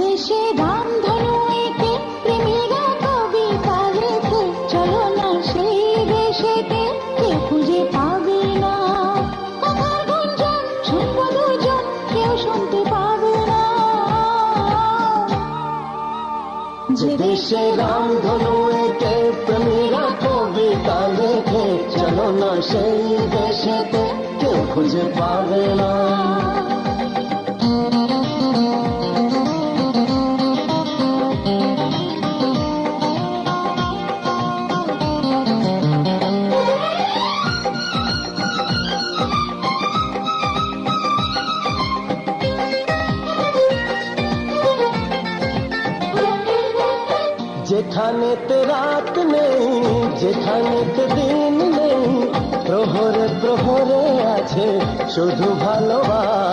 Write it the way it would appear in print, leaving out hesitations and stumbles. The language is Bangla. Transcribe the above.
দেশে রামধনু এঁকে প্রেমীরা কবিতা লেখে, চলো না সেই দেশেতে, কেউ খুঁজে পাবে না। কথার গুঞ্জন শুনবো দুজন, কেউ শুনতে পাবে না। যে দেশে রামধনু এঁকে প্রেমীরা কবিতা লেখে, চলো না সেই দেশেতে, কেউ খুঁজে পাবে না। যেখানেতে রাত নেই, যেখানেতে দিন নেই, প্রহরে প্রহরে আছে শুধু ভালোবাসা।